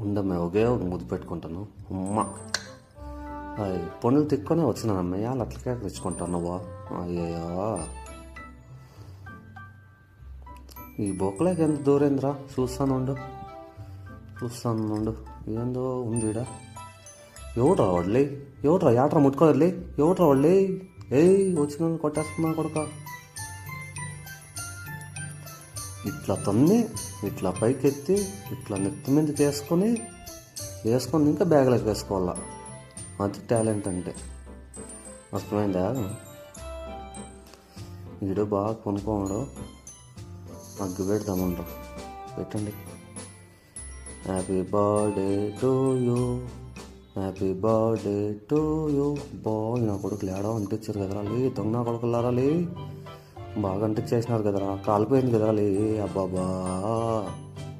ఉండమ్మ ఒకే ఒక ముద్దు పెట్టుకుంటాను అమ్మ. పనులు తిక్కునే వచ్చినానమ్మ, వాళ్ళు అట్లకే తెచ్చుకుంటున్నావా? అయ్యయ్యో, ఈ బొక్కలేక ఎంత దూరేంద్రా, చూస్తాను ఏందో ఉందిడా. ఎవడ్రా వాడలే, ఎవడ్రా యాట్రా ముట్టుకోదలే, ఎవడ్రా వాడలే? వచ్చిన కొట్టేస్తున్నా కొడుక. ఇట్లా తన్ని ఇట్లా పైకెత్తి ఇట్లా నెత్తి మీదకి వేసుకొని ఇంకా బ్యాగ్లోకి వేసుకోవాలా. అది టాలెంట్ అంటే. అర్థమైందా? వీడు బాగా కొనుక్కోడు, అగ్గు పెడదామండ్రా, పెట్టండి. Happy birthday to you, happy birthday to you. బాయ్ నా కొడుకులు ఏడో అంటించారు కదరా లే, దొంగ నా కొడుకులారా లే, బాగా అంటించేసినారు కదరా, కాలిపోయింది కదరా లే. అబ్బాబా